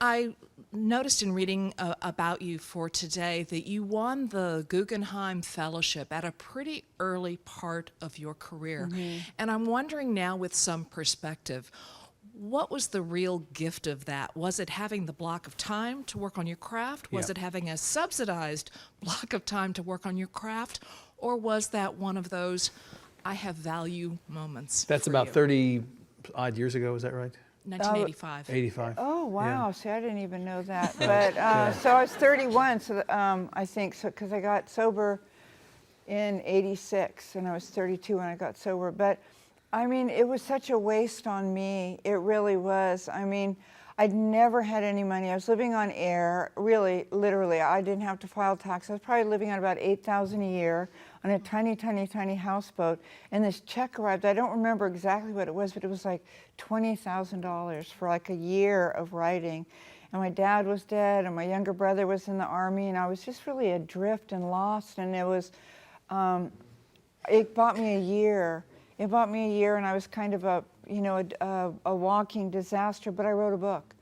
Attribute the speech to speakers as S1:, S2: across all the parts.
S1: I noticed in reading about you for today that you won the Guggenheim Fellowship at a pretty early part of your career. And I'm wondering now, with some perspective, what was the real gift of that? Was it having the block of time to work on your craft? Was
S2: Yeah.
S1: it having a subsidized block of time to work on your craft? Or was that one of those I have value moments?
S2: That's
S1: for
S2: about
S1: you?
S2: 30 odd years ago, is that right?
S1: 1985.
S2: 85.
S3: Oh, wow.
S2: Yeah.
S3: See, I didn't even know that. But so I was 31, so I think, so because I got sober in 86, and I was 32 when I got sober. But I mean, it was such a waste on me. It really was. I mean, I'd never had any money. I was living on air, really, literally. I didn't have to file taxes. I was probably living on about $8,000 a year on a tiny, tiny, tiny houseboat. And this check arrived. I don't remember exactly what it was, but it was like $20,000 for like a year of writing. And my dad was dead, and my younger brother was in the Army, and I was just really adrift and lost. And it was, it bought me a year. It bought me a year, and I was kind of a walking disaster, but I wrote a book.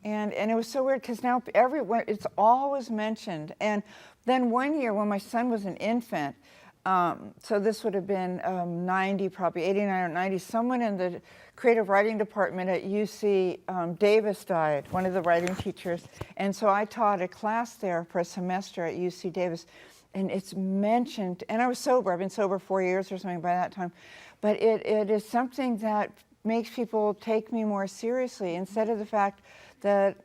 S3: And it was so weird because now everywhere, it's always mentioned. And then one year when my son was an infant, so this would have been 90, probably 89 or 90, someone in the creative writing department at UC Davis died, one of the writing teachers. And so I taught a class there for a semester at UC Davis. And it's mentioned, and I was sober. I've been sober 4 years or something by that time. But it is something that makes people take me more seriously instead of the fact that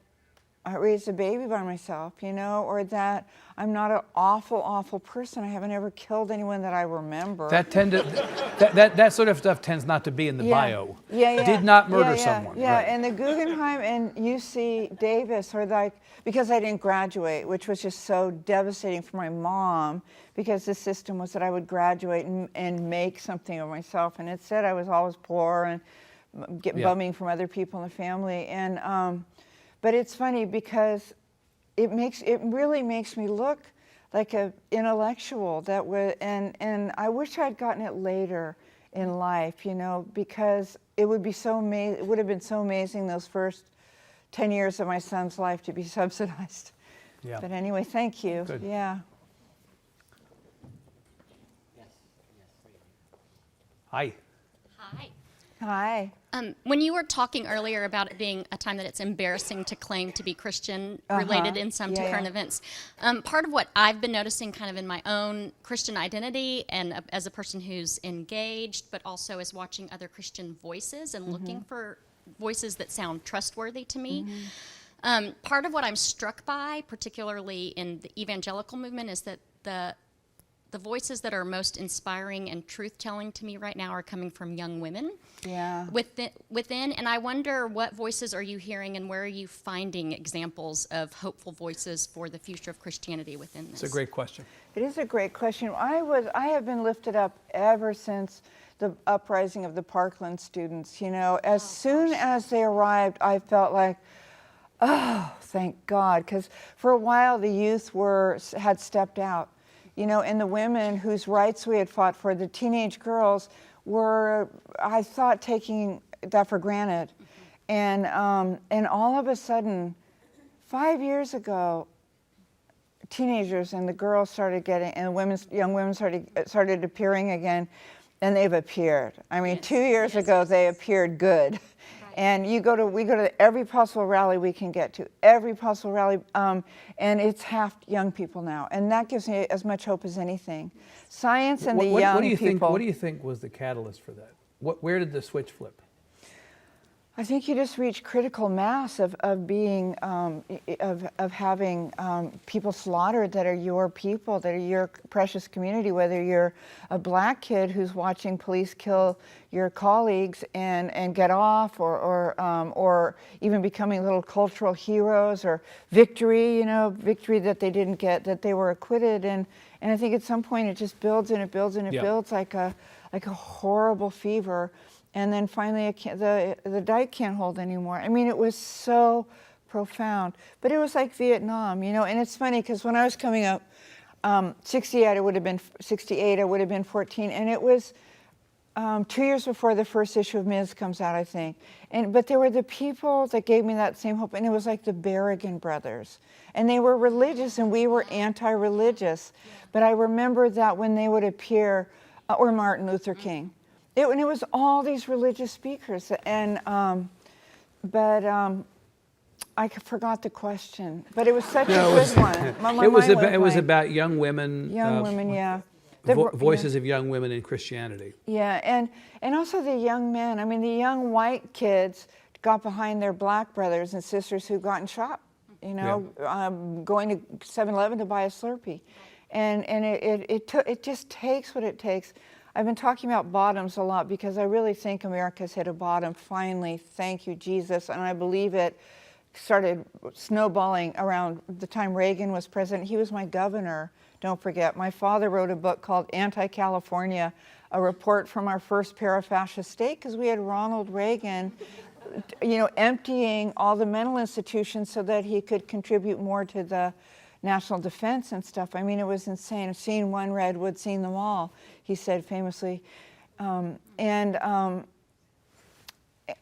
S3: I raised a baby by myself, or that I'm not an awful, awful person. I haven't ever killed anyone that I remember.
S2: That sort of stuff tends not to be in the bio.
S3: Yeah.
S2: Did not murder someone.
S3: Yeah,
S2: Right.
S3: and the Guggenheim and UC Davis are like, because I didn't graduate, which was just so devastating for my mom, because the system was that I would graduate and make something of myself, and it said I was always poor and bumming from other people in the family. And but it's funny because it really makes me look like an intellectual and I wish I'd gotten it later in life, because it would be it would have been so amazing those first 10 years of my son's life to be subsidized.
S2: Yeah.
S3: But anyway, thank you.
S2: Good.
S3: Yeah.
S2: Hi.
S4: Hi.
S3: Hi.
S4: When you were talking earlier about it being a time that it's embarrassing to claim to be Christian, related in some to current events, part of what I've been noticing kind of in my own Christian identity and as a person who's engaged, but also as watching other Christian voices and looking for voices that sound trustworthy to me. Part of what I'm struck by, particularly in the evangelical movement, is that the voices that are most inspiring and truth-telling to me right now are coming from young women.
S3: Yeah.
S4: Within, and I wonder what voices are you hearing and where are you finding examples of hopeful voices for the future of Christianity within this?
S2: It's a great question.
S3: It is a great question. I have been lifted up ever since the uprising of the Parkland students. As soon as they arrived, I felt like, oh, thank God, because for a while the youth had stepped out. And the women whose rights we had fought for, the teenage girls, were, I thought, taking that for granted. And all of a sudden, 5 years ago, teenagers and the girls started getting, and young women started appearing again, and they've appeared. I mean, 2 years ago, they appeared good. And we go to every possible rally we can get to, every possible rally, and it's half young people now, and that gives me as much hope as anything. Science and the young people.
S2: What do you think was the catalyst for that? Where did the switch flip?
S3: I think you just reach critical mass of being of having people slaughtered that are your people, that are your precious community. Whether you're a black kid who's watching police kill your colleagues and get off, or even becoming little cultural heroes, or victory that they didn't get, that they were acquitted, and I think at some point it just builds and it builds and it builds like a horrible fever. And then finally, the dike can't hold anymore. I mean, it was so profound. But it was like Vietnam, And it's funny because when I was coming up, 68, I would have been 14, and it was 2 years before the first issue of Ms. comes out, I think. But there were the people that gave me that same hope, and it was like the Berrigan brothers. And they were religious, and we were anti-religious. But I remember that when they would appear, or Martin Luther King, and it was all these religious speakers. And I forgot the question, but it was such a good one.
S2: It was about young women.
S3: Young women, yeah.
S2: Voices of young women in Christianity.
S3: Yeah, and also the young men. I mean, the young white kids got behind their black brothers and sisters who'd gotten shot, you know, going to 7-Eleven to buy a Slurpee. And it just takes what it takes. I've been talking about bottoms a lot because I really think America's hit a bottom finally. Thank you, Jesus. And I believe it started snowballing around the time Reagan was president. He was my governor. Don't forget, my father wrote a book called Anti-California, a report from our first para-fascist state, because we had Ronald Reagan, you know, emptying all the mental institutions so that he could contribute more to the national defense and stuff. I mean, it was insane. I've seen one redwood, seen them all, he said famously.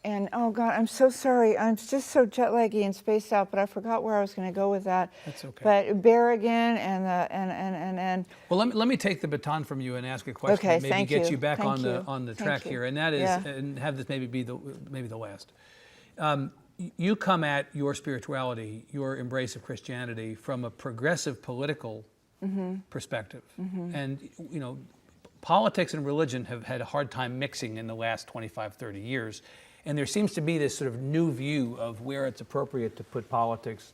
S3: And oh God, I'm so sorry. I'm just so jet laggy and spaced out, but I forgot where I was going to go with that.
S2: That's okay.
S3: But Berrigan and
S2: well, let me take the baton from you and ask a question.
S3: Okay,
S2: maybe
S3: thank
S2: get
S3: you.
S2: you back
S3: Thank
S2: on the
S3: Thank
S2: track
S3: you.
S2: here, and that is,
S3: Yeah.
S2: and have this maybe be the last. You come at your spirituality, your embrace of Christianity, from a progressive political perspective, and you know, politics and religion have had a hard time mixing in the last 25, 30 years. And there seems to be this sort of new view of where it's appropriate to put politics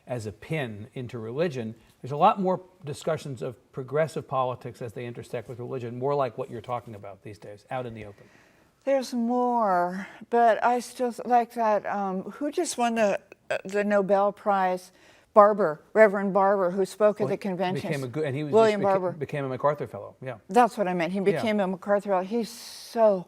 S2: as a pin into religion. There's a lot more discussions of progressive politics as they intersect with religion, more like what you're talking about these days, out in the open.
S3: there's more, but I still like that. Who just won the Nobel Prize? Barber, Reverend Barber, who spoke at the convention. William Barber
S2: became a MacArthur Fellow. Yeah,
S3: that's what I meant. He became a MacArthur Fellow. He's so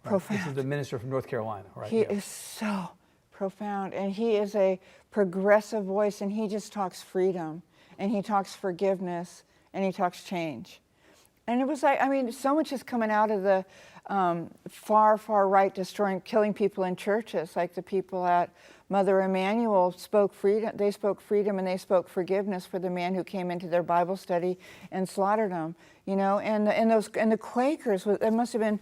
S3: profound.
S2: This is the minister from North Carolina, right?
S3: He is so profound, and he is a progressive voice, and he just talks freedom, and he talks forgiveness, and he talks change. And it was like, I mean, so much is coming out of the far right, killing people in churches, like the people at Mother Emanuel spoke freedom. They spoke freedom and they spoke forgiveness for the man who came into their Bible study and slaughtered them. You know, and the Quakers. It must have been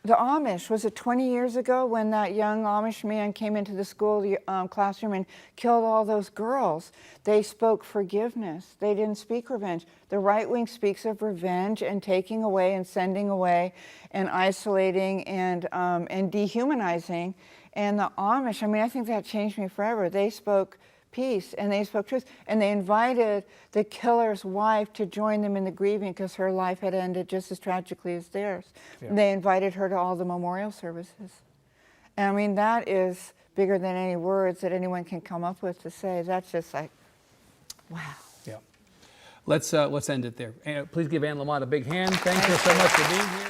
S3: the Amish. Was it 20 years ago when that young Amish man came into the school classroom and killed all those girls? They spoke forgiveness. They didn't speak revenge. The right wing speaks of revenge and taking away and sending away and isolating and dehumanizing. And the Amish, I mean, I think that changed me forever. They spoke peace and they spoke truth. And they invited the killer's wife to join them in the grieving because her life had ended just as tragically as theirs. Yeah. They invited her to all the memorial services. And I mean, that is bigger than any words that anyone can come up with to say. That's just like, wow.
S2: Yeah. Let's end it there. Please give Anne Lamott a big hand. Thank you so much for being here.